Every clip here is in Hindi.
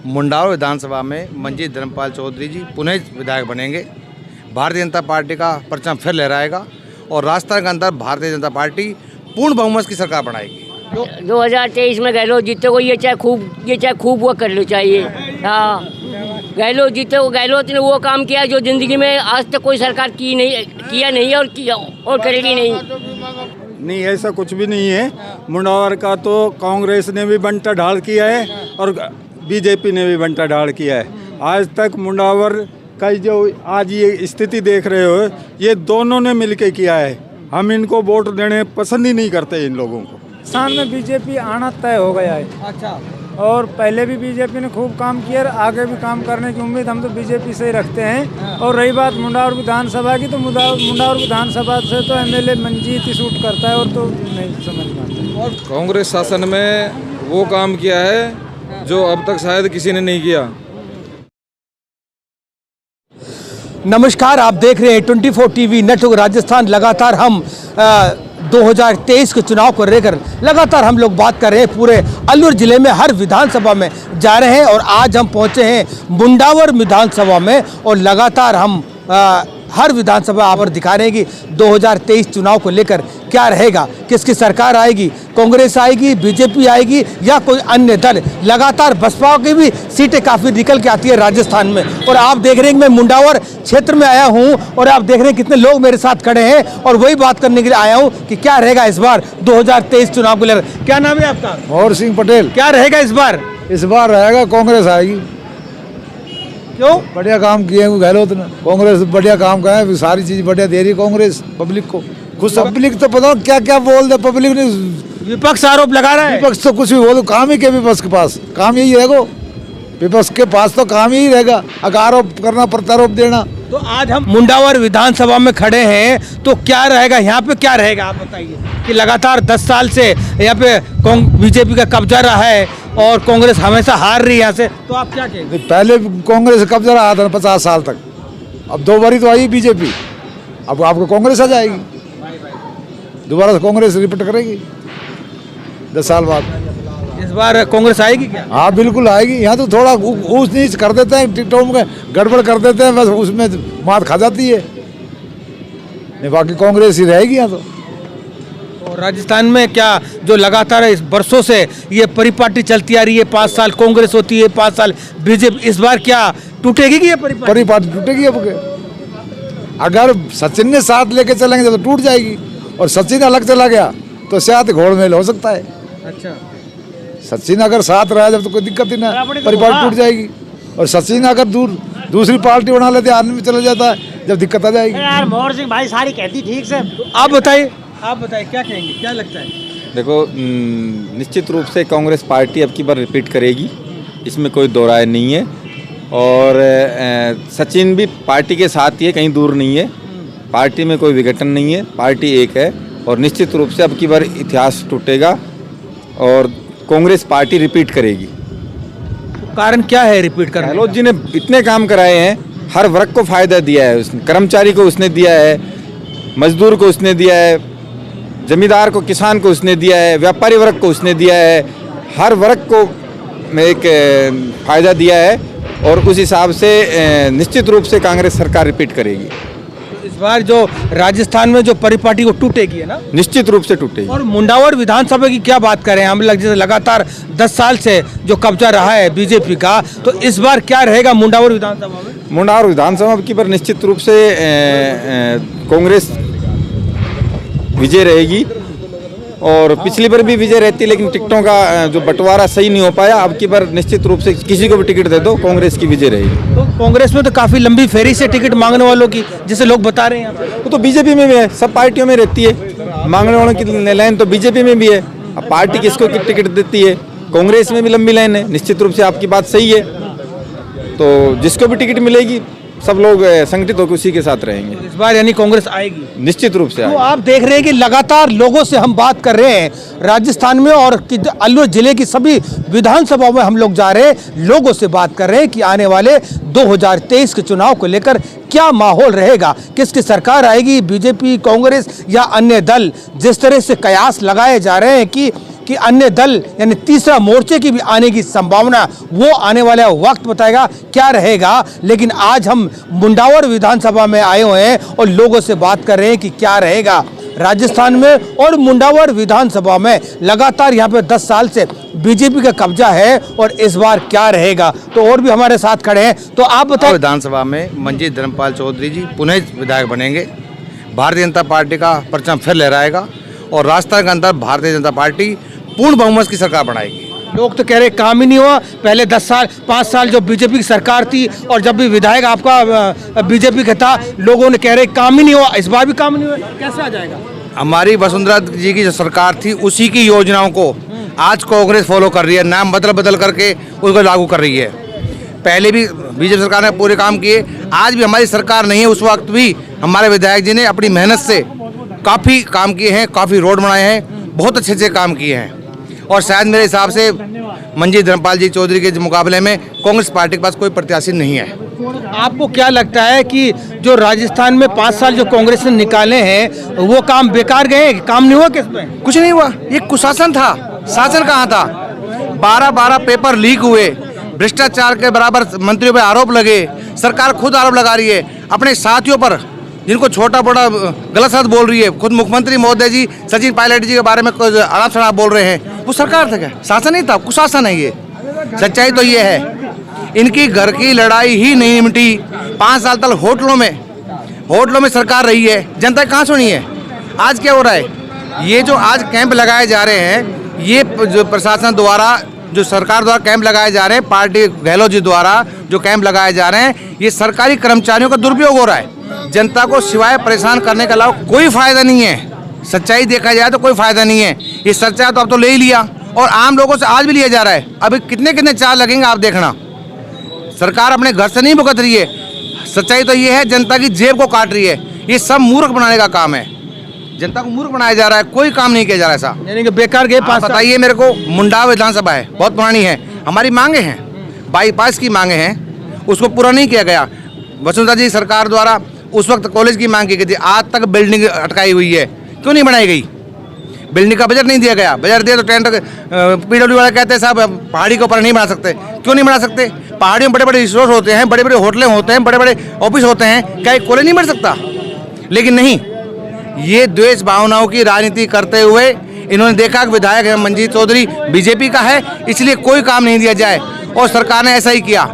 मुंडावर विधानसभा में मंजीत धर्मपाल चौधरी जी पुनः विधायक बनेंगे। भारतीय जनता पार्टी का परचम फिर लहराएगा और राजस्थान के अंदर भारतीय जनता पार्टी पूर्ण बहुमत की सरकार बनाएगी। 2023 में गहलोत जीते को ये चाहे खूब वो कर लो चाहिए। हाँ, गहलोत जीते को, गहलोत ने वो काम किया जो ज़िंदगी में आज तक कोई सरकार किया नहीं और करेगी नहीं। ऐसा कुछ भी नहीं है। मुंडावर का तो कांग्रेस ने भी बंटा ढाल किया है और बीजेपी ने भी बंटा ढाल किया है। आज तक मुंडावर का जो आज ये स्थिति देख रहे हो, ये दोनों ने मिलके किया है। हम इनको वोट देने पसंद ही नहीं करते इन लोगों को। राजस्थान में बीजेपी आना तय हो गया है। अच्छा। और पहले भी बीजेपी ने खूब काम किया और आगे भी काम करने की उम्मीद हम तो बीजेपी से ही रखते हैं। और रही बात मुंडावर विधानसभा की, तो मुंडावर विधानसभा से तो एमएलए मंजीत ही शूट करता है और तो नहीं समझ में आता। और कांग्रेस शासन में वो काम किया है जो अब तक शायद किसी ने नहीं किया। नमस्कार, आप देख रहे हैं 24 टीवी नेटवर्क राजस्थान। लगातार हम 2023 के चुनाव को लेकर लगातार हम लोग बात कर रहे हैं। पूरे अलवर जिले में हर विधानसभा में जा रहे हैं और आज हम पहुंचे हैं मुंडावर विधानसभा में और लगातार हम हर विधानसभा आप पर दिखा रहे हैं कि 2023 चुनाव को लेकर क्या रहेगा, किसकी सरकार आएगी, कांग्रेस आएगी, बीजेपी आएगी या कोई अन्य दल। लगातार बसपा की भी सीटें काफ़ी निकल के आती है राजस्थान में। और आप देख रहे हैं कि मैं मुंडावर क्षेत्र में आया हूं और आप देख रहे हैं कितने लोग मेरे साथ खड़े हैं और वही बात करने के लिए आया हूं कि क्या रहेगा इस बार 2023 चुनाव को लेकर। क्या नाम है आपका? और सिंह पटेल। क्या रहेगा इस बार? इस बार रहेगा कांग्रेस आएगी। क्यों? बढ़िया काम किए हैं गहलोत ने। कांग्रेस बढ़िया काम का है, सारी चीज बढ़िया दे रही है कांग्रेस पब्लिक को। खुद पब्लिक तो पता क्या क्या बोल दे पब्लिक ने। विपक्ष आरोप लगा रहा है। विपक्ष तो कुछ भी बोलो, काम ही क्या विपक्ष के पास? काम यही रहेगा विपक्ष के पास, तो काम यही रहेगा आरोप करना, प्रत्यारोप देना। तो आज हम मुंडावर विधानसभा में खड़े हैं, तो क्या रहेगा यहाँ पे? क्या रहेगा आप बताइए कि लगातार 10 साल से यहाँ पे बीजेपी का कब्जा रहा है और कांग्रेस हमेशा हार रही है यहाँ से, तो आप क्या कहेंगे? पहले कांग्रेस का कब्जा रहा था 50 साल तक, अब 2 बारी तो आई बीजेपी, अब आपको कांग्रेस आ जाएगी। दोबारा से कांग्रेस रिपीट करेगी 10 साल बाद। इस बार कांग्रेस आएगी क्या? हाँ बिल्कुल आएगी। यहाँ तो थोड़ा ऊंच नीच कर देते हैं, टिकटों में गड़बड़ कर देते हैं, बस उसमें मात खा जाती है। नहीं, बाकी कांग्रेस ही रहेगी यहाँ तो। और राजस्थान में क्या जो लगातार इस वर्षों से ये परिपाटी चलती आ रही है, 5 साल कांग्रेस होती है, 5 साल बीजेपी, इस बार क्या टूटेगी कि ये परिपाटी टूटेगी? अब अगर सचिन ने साथ लेके चलेंगे तो टूट जाएगी, और सचिन अलग चला गया तो शायद घोड़मेल हो सकता है। अच्छा, सचिन अगर साथ रहा जब तो कोई दिक्कत ही ना, परिपाटी टूट जाएगी। और सचिन अगर दूसरी पार्टी बना लेते, आर्मी में चला जाता है, जब दिक्कत आ जाएगी। यार मोहर सिंह भाई सारी कहती ठीक से। आप बताइए क्या कहेंगे, क्या लगता है? देखो, निश्चित रूप से कांग्रेस पार्टी अब की बार रिपीट करेगी, इसमें कोई दो राय नहीं है। और सचिन भी पार्टी के साथ ही है, कहीं दूर नहीं है। पार्टी में कोई विघटन नहीं है, पार्टी एक है और निश्चित रूप से अब की बार इतिहास टूटेगा और कांग्रेस पार्टी रिपीट करेगी। तो कारण क्या है रिपीट करने? गहलोत जी ने इतने काम कराए हैं, हर वर्ग को फायदा दिया है उसने। कर्मचारी को उसने दिया है, मजदूर को उसने दिया है, जमींदार को, किसान को उसने दिया है, व्यापारी वर्ग को उसने दिया है। हर वर्ग को एक फायदा दिया है और उस हिसाब से निश्चित रूप से कांग्रेस सरकार रिपीट करेगी। इस बार जो राजस्थान में जो परिपाटी वो टूटेगी, है ना? निश्चित रूप से टूटेगी। और मुंडावर विधानसभा की क्या बात करें, हम जैसे लगातार 10 साल से जो कब्जा रहा है बीजेपी का, तो इस बार क्या रहेगा मुंडावर विधानसभा में? मुंडावर विधानसभा की पर निश्चित रूप से कांग्रेस विजय रहेगी और पिछली बार भी विजय रहती, लेकिन टिकटों का जो बंटवारा सही नहीं हो पाया। अब की बार निश्चित रूप से किसी को भी टिकट दे दो, कांग्रेस की विजय रहेगी। तो कांग्रेस में तो काफी लंबी फेरी से टिकट मांगने वालों की, जैसे लोग बता रहे हैं, वो तो बीजेपी में भी है, सब पार्टियों में रहती है। मांगने वालों की लाइन तो बीजेपी में भी है। अब पार्टी किसको टिकट देती है? कांग्रेस में भी लंबी लाइन है। निश्चित रूप से आपकी बात सही है, तो जिसको भी टिकट मिलेगी सब लोग संगठित होकर उसी के साथ रहेंगे। इस बार यानी कांग्रेस आएगी? निश्चित रूप से तो आप देख रहे हैं कि लगातार लोगों से हम बात कर रहे हैं राजस्थान में और अलवर जिले की सभी विधानसभाओं में हम लोग जा रहे हैं, लोगों से बात कर रहे हैं कि आने वाले 2023 के चुनाव को लेकर क्या माहौल रहेगा, किसकी सरकार आएगी, बीजेपी, कांग्रेस या अन्य दल। जिस तरह से कयास लगाए जा रहे हैं कि कि अन्य दल यानी तीसरा मोर्चे की भी आने की संभावना, वो आने वाला वक्त बताएगा क्या रहेगा। लेकिन आज हम मुंडावर विधानसभा में आए हुए हैं और लोगों से बात कर रहे हैं कि क्या रहेगा राजस्थान में। और मुंडावर विधानसभा में लगातार यहाँ पे 10 साल से बीजेपी का कब्जा है और इस बार क्या रहेगा, तो और भी हमारे साथ खड़े हैं। तो आप बताओ, विधानसभा में मंजीत धर्मपाल चौधरी जी पुनः विधायक बनेंगे। भारतीय जनता पार्टी का परचम फिर लहराएगा और राजस्थान के अंदर भारतीय जनता पार्टी पूर्ण बहुमत की सरकार बनाएगी। लोग तो कह रहे काम ही नहीं हुआ। पहले 5 साल जो बीजेपी की सरकार थी और जब भी विधायक आपका बीजेपी का था, लोगों ने कह रहे काम ही नहीं हुआ। इस बार भी काम नहीं हुआ, कैसे आ जाएगा? हमारी वसुंधरा जी की जो सरकार थी उसी की योजनाओं को आज कांग्रेस फॉलो कर रही है, नाम बदल करके उसको लागू कर रही है। पहले भी बीजेपी सरकार ने पूरे काम किए, आज भी हमारी सरकार नहीं है, उस वक्त भी हमारे विधायक जी ने अपनी मेहनत से काफ़ी काम किए हैं, काफ़ी रोड बनाए हैं, बहुत अच्छे काम किए हैं। और शायद मेरे हिसाब से मंजीत धर्मपाल जी चौधरी के मुकाबले में कांग्रेस पार्टी के पास कोई प्रत्याशी नहीं है। आपको क्या लगता है कि जो राजस्थान में 5 साल जो कांग्रेस ने निकाले हैं वो काम बेकार गए, काम नहीं हुआ? किसमें कुछ नहीं हुआ, ये कुशासन था, शासन कहाँ था? 12 पेपर लीक हुए, भ्रष्टाचार के बराबर मंत्रियों पर आरोप लगे, सरकार खुद आरोप लगा रही है अपने साथियों पर, जिनको छोटा बड़ा गलत शब्द बोल रही है। खुद मुख्यमंत्री महोदय जी सचिन पायलट जी के बारे में कुछ आराम शराब बोल रहे हैं। वो सरकार था क्या? शासन नहीं था, कुशासन है ये। सच्चाई तो ये है, इनकी घर की लड़ाई ही नहीं निपटी। 5 साल तक होटलों में सरकार रही है, जनता कहाँ सुनी है? आज क्या हो रहा है? ये जो आज कैंप लगाए जा रहे हैं, ये जो प्रशासन द्वारा, जो सरकार द्वारा कैंप लगाए जा रहे हैं, पार्टी गहलोत जी द्वारा जो कैंप लगाए जा रहे हैं, ये सरकारी कर्मचारियों का दुरुपयोग हो रहा है। जनता को सिवाय परेशान करने के अलावा कोई फायदा नहीं है। सच्चाई देखा जाए तो कोई फायदा नहीं है। ये सच्चाई तो अब तो ले ही लिया और आम लोगों से आज भी लिया जा रहा है। अभी कितने चार्ज लगेंगे आप देखना। सरकार अपने घर से नहीं भुगत रही है। सच्चाई तो ये है, जनता की जेब को काट रही है। ये सब मूर्ख बनाने का काम है, जनता को मूर्ख बनाया जा रहा है, कोई काम नहीं किया जा रहा है ऐसा, यानी कि बेकार गए 5 साल। बताइए मेरे को, मुंडावर विधानसभा है, बहुत पुरानी है, हमारी मांगे हैं, बाईपास की मांगे हैं, उसको पूरा नहीं किया गया। वसुंधरा जी सरकार द्वारा उस वक्त कॉलेज की मांग की गई थी, आज तक बिल्डिंग अटकाई हुई है, क्यों नहीं बनाई गई? बिल्डिंग का बजट नहीं दिया गया, बजट दिया तो टेंडर पीडब्ल्यू वाले कहते हैं साहब पहाड़ी के ऊपर नहीं बना सकते। क्यों नहीं बना सकते? पहाड़ियों में बड़े बड़े रिसोर्स होते हैं, बड़े बड़े होटलें होते हैं, बड़े बड़े ऑफिस होते हैं, क्या एक कॉलेज नहीं बन सकता? लेकिन नहीं, ये द्वेष भावनाओं की राजनीति करते हुए इन्होंने देखा कि विधायक है मंजीत चौधरी बीजेपी का है, इसलिए कोई काम नहीं दिया जाए, और सरकार ने ऐसा ही किया।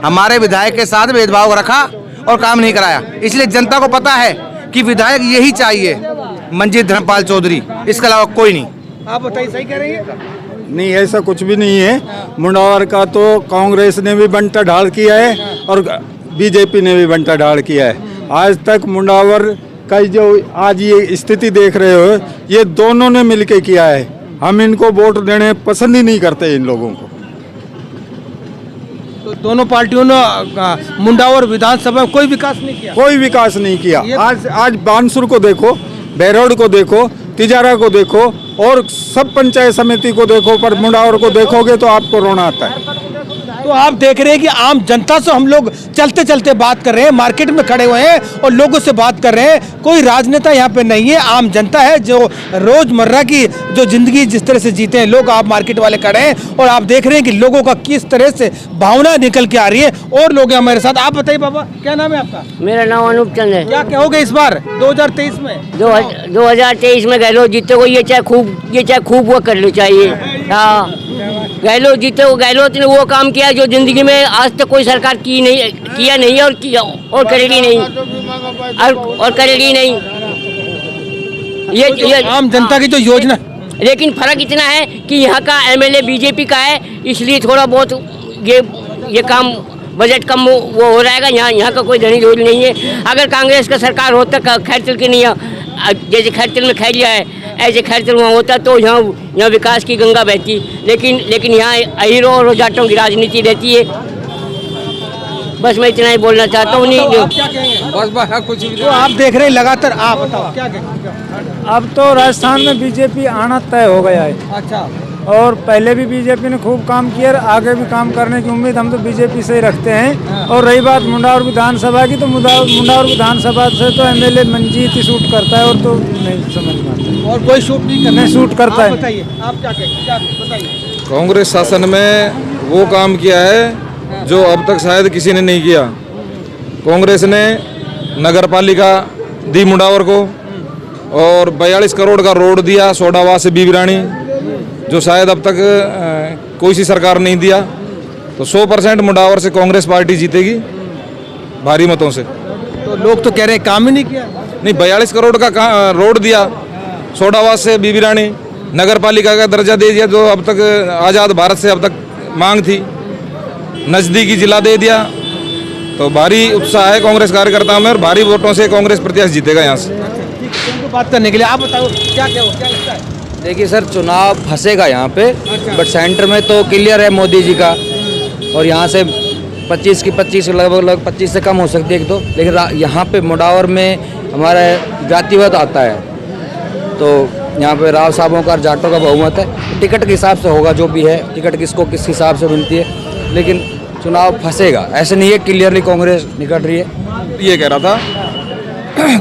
हमारे विधायक के साथ भेदभाव रखा और काम नहीं कराया। इसलिए जनता को पता है कि विधायक यही चाहिए, मंजीत धर्मपाल चौधरी, इसके अलावा कोई नहीं। आप बताइए, सही कह रही है? नहीं, ऐसा कुछ भी नहीं है। मुंडावर का तो कांग्रेस ने भी बंटा ढाल किया है और बीजेपी ने भी बंटा ढाल किया है। आज तक मुंडावर का जो आज ये स्थिति देख रहे हो, ये दोनों ने मिलके किया है। हम इनको वोट देने पसंद ही नहीं करते इन लोगों को। तो दोनों पार्टियों ने मुंडावर विधानसभा में कोई विकास नहीं किया, कोई विकास नहीं किया। आज बानसूर को देखो, बहरौड़ को देखो, तिजारा को देखो और सब पंचायत समिति को देखो, पर मुंडावर को देखोगे तो आपको रोना आता है। तो आप देख रहे हैं कि आम जनता से हम लोग चलते चलते बात कर रहे हैं, मार्केट में खड़े हुए हैं और लोगों से बात कर रहे हैं। कोई राजनेता यहाँ पे नहीं है, आम जनता है जो रोजमर्रा की जो जिंदगी जिस तरह से जीते हैं लोग। आप मार्केट वाले खड़े हैं और आप देख रहे हैं कि लोगों का किस तरह से भावना निकल के आ रही है। और लोग हैं हमारे साथ। आप बताइए बाबा, क्या नाम है आपका? मेरा नाम अनूप चंद है। क्या कहोगे इस बार 2023 में? 2023 में गहलोत जीते को ये चाहे खूब वो कर लो चाहिए। हाँ, गहलोत जीते को, गहलोत ने वो काम किया जो जिंदगी में आज तक कोई सरकार किया नहीं और करेगी नहीं और करेगी नहीं। ये आम जनता की जो योजना, लेकिन फर्क इतना है कि यहाँ का एमएलए बीजेपी का है, इसलिए थोड़ा बहुत ये काम बजट कम वो हो जाएगा। यहाँ का कोई धनी धोल नहीं है। अगर कांग्रेस का सरकार होता, खैरचल की नहीं, जैसे खैरचल में खैरिया है ऐसे खैरचल वहाँ होता तो यहाँ विकास की गंगा बहती। लेकिन यहाँ अहीरों और जाटों की राजनीति रहती है। बस मैं इतना ही बोलना चाहता हूँ। बस कुछ भी। तो आप देख रहे हैं लगातार, आप बताओ क्या कहेंगे? अब तो राजस्थान में बीजेपी आना तय हो गया है। अच्छा, और पहले भी बीजेपी ने खूब काम किया और आगे भी काम करने की उम्मीद हम तो बीजेपी से ही रखते हैं। और रही बात मुंडावर विधानसभा की, तो मुंडावर विधानसभा से तो एमएलए मंजीत ही शूट करता है और तो नहीं समझ में आता। और कोई शूट नहीं करना नहीं शूट करता आप है। बताइए, आप क्या कहते क्या बताइए? कांग्रेस शासन में वो काम किया है जो अब तक शायद किसी ने नहीं किया। कांग्रेस ने नगर पालिका दी मुंडावर को और 42 करोड़ का रोड दिया सोडावा से बीबरानी, जो शायद अब तक कोई सी सरकार नहीं दिया। तो 100% मुंडावर से कांग्रेस पार्टी जीतेगी भारी मतों से। तो लोग तो कह रहे हैं काम ही नहीं किया। नहीं, 42 करोड़ का रोड दिया सोडावास से बीबीरानी, नगर पालिका का दर्जा दे दिया जो अब तक आज़ाद भारत से अब तक मांग थी, नज़दीकी जिला दे दिया। तो भारी उत्साह है कांग्रेस कार्यकर्ताओं में और भारी वोटों से कांग्रेस प्रत्याशी जीतेगा यहाँ से। उनको बात करने के लिए आप बताओ क्या लगता है? देखिए सर, चुनाव फंसेगा यहाँ पे, बट सेंटर में तो क्लियर है मोदी जी का, और यहाँ से 25 की 25 लगभग 25 से कम हो सकती है एक तो, लेकिन यहाँ पे मुंडावर में हमारा जातिवाद आता है, तो यहाँ पे राव साहबों का जाटों का बहुमत है। टिकट के हिसाब से होगा जो भी है, टिकट किसको किस हिसाब से मिलती है, लेकिन चुनाव फंसेगा। ऐसे नहीं है क्लियरली कांग्रेस निकल रही है। ये कह रहा था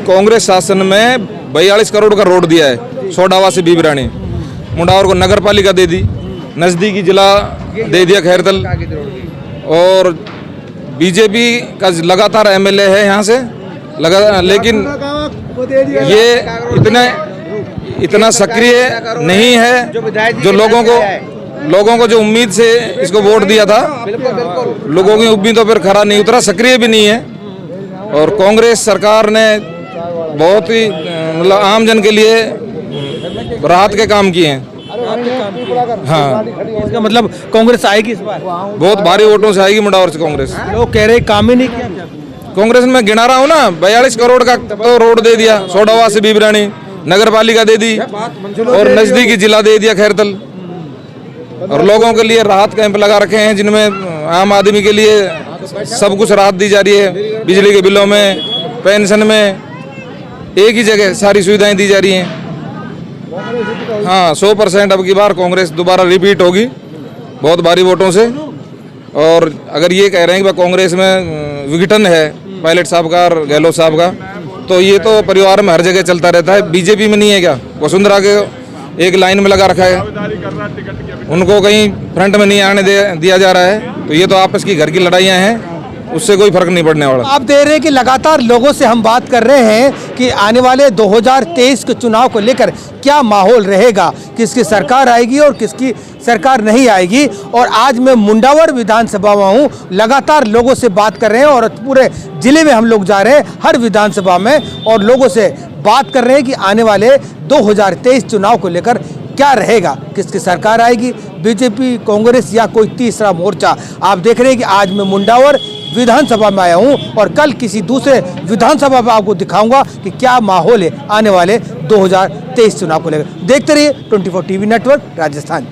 कांग्रेस शासन में 42 करोड़ का रोड दिया है सोडावा से बीबरानी, मुंडावर को नगर पालिका दे दी, नज़दीकी जिला दे दिया खैरतल, और बीजेपी का लगातार एमएलए है यहाँ से लगा, लेकिन ये इतना सक्रिय नहीं है जो लोगों को जो उम्मीद से इसको वोट दिया था, लोगों की उम्मीदों पर खरा नहीं उतरा, सक्रिय भी नहीं है। और कांग्रेस सरकार ने बहुत ही मतलब आम जन के लिए राहत के काम किए हैं। हाँ, इसका मतलब कांग्रेस आएगी इस बार? बहुत भारी वोटों से आएगी मुंडावर से कांग्रेस। लोग कह रहे हैं काम ही नहीं किया। कांग्रेस में गिना रहा हूँ ना, 42 करोड़ का तो रोड दे दिया सोडावा से बीबरानी, नगर पालिका दे दी और नज़दीकी जिला दे दिया खैरतल, और लोगों के लिए राहत कैंप लगा रखे हैं जिनमें आम आदमी के लिए सब कुछ राहत दी जा रही है, बिजली के बिलों में, पेंशन में, एक ही जगह सारी सुविधाएं दी जा रही हैं। हाँ, 100% अब की बार कांग्रेस दोबारा रिपीट होगी बहुत भारी वोटों से। और अगर ये कह रहे हैं कि कांग्रेस में विघटन है पायलट साहब का और गहलोत साहब का, तो ये तो परिवार में हर जगह चलता रहता है। बीजेपी में नहीं है क्या? वसुंधरा के एक लाइन में लगा रखा है, उनको कहीं फ्रंट में नहीं आने दिया जा रहा है। तो ये तो आपस की घर की लड़ाइयाँ हैं, उससे कोई फर्क नहीं पड़ने वाला। आप देख रहे हैं कि लगातार लोगों से हम बात कर रहे हैं कि आने वाले 2023 के चुनाव को लेकर क्या माहौल रहेगा, किसकी सरकार आएगी और किसकी सरकार नहीं आएगी। और आज मैं मुंडावर विधानसभा में हूँ, लगातार लोगों से बात कर रहे हैं और पूरे जिले में हम लोग जा रहे हैं हर विधानसभा में, और लोगों से बात कर रहे हैं कि आने वाले 2023 चुनाव को लेकर क्या रहेगा, किसकी सरकार आएगी, बीजेपी, कांग्रेस या कोई तीसरा मोर्चा। आप देख रहे हैं कि आज मैं मुंडावर विधानसभा में आया हूं और कल किसी दूसरे विधानसभा में आपको दिखाऊंगा कि क्या माहौल है आने वाले 2023 चुनाव को लेकर। देखते रहिए 24 टीवी नेटवर्क राजस्थान।